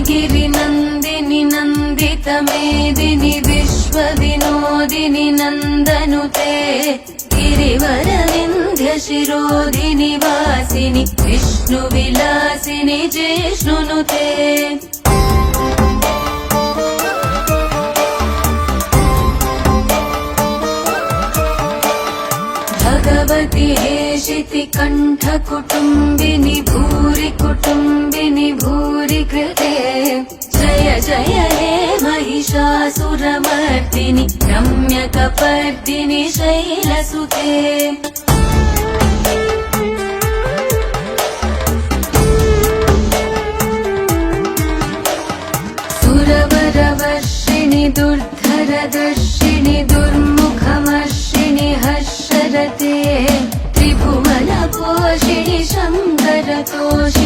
गिरिनन्दिनि नन्दितमेदिनि विश्वविनोदिनि नन्दनुते गिरिवरविन्ध्यशिरोधिनि वासिनि विष्णुविलासिनि जिष्णुनुते भगवति हेशिति कण्ठकुटुम्बिनि भूरि कुटुम्बिनि भूरि कृते जय जय हे महिषासुरमर्दिनि रम्यकपर्दिनि शैलसुते सुरवरवर्षिणि दुर्धरदर्शिनि दुर्मुखमर्षिणि हर्षरते त्रिभुवनपोषिणि शङ्करतोषिणि